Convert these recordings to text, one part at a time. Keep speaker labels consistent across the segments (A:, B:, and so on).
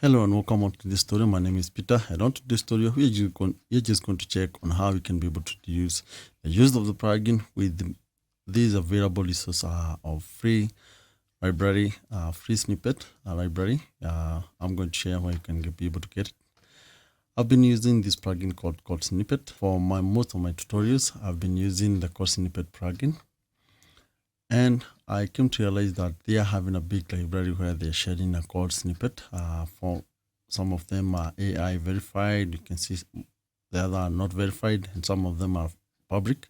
A: Hello and welcome up to this tutorial. My name is Peter, and on today's tutorial we're just going to check on how we can be able to use the use of the plugin with these available resources of free library, free snippet library. I'm going to share where you can be able to get it. I've been using this plugin called Snippet for most of my tutorials. I've been using the code Snippet plugin. And I came to realize that they are having a big library where they're sharing a code snippet. For some of them are AI verified. You can see the other are not verified, and some of them are public.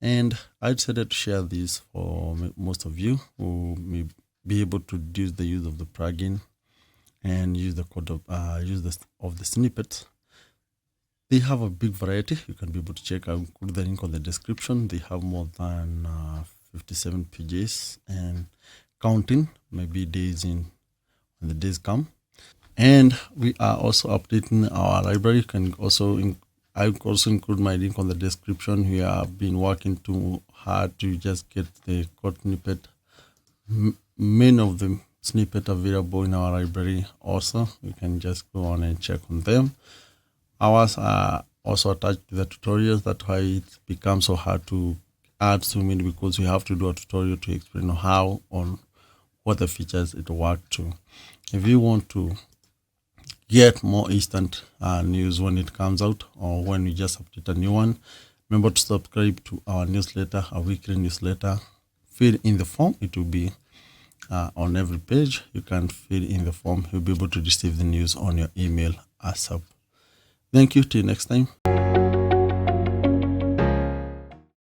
A: And I decided to share this for most of you who may be able to use the use of the plugin and use the code of the snippets. They have a big variety. You can be able to check. I'll include the link on the description. They have more than 57 pages and counting, maybe days in when the days come. And we are also updating our library. You can also I also include my link on the description. We have been working too hard to just get the code snippet, many of the snippet available in our library. Also, you can just go on and check on them. Ours are also attached to the tutorials. That's why it becomes so hard to add so many, because we have to do a tutorial to explain how on what the features it work to. If you want to get more instant news when it comes out, or when we just update a new one, remember to subscribe to our newsletter, our weekly newsletter. Fill in the form. It will be on every page. You can fill in the form. You'll be able to receive the news on your email ASAP. Thank you. Till next time.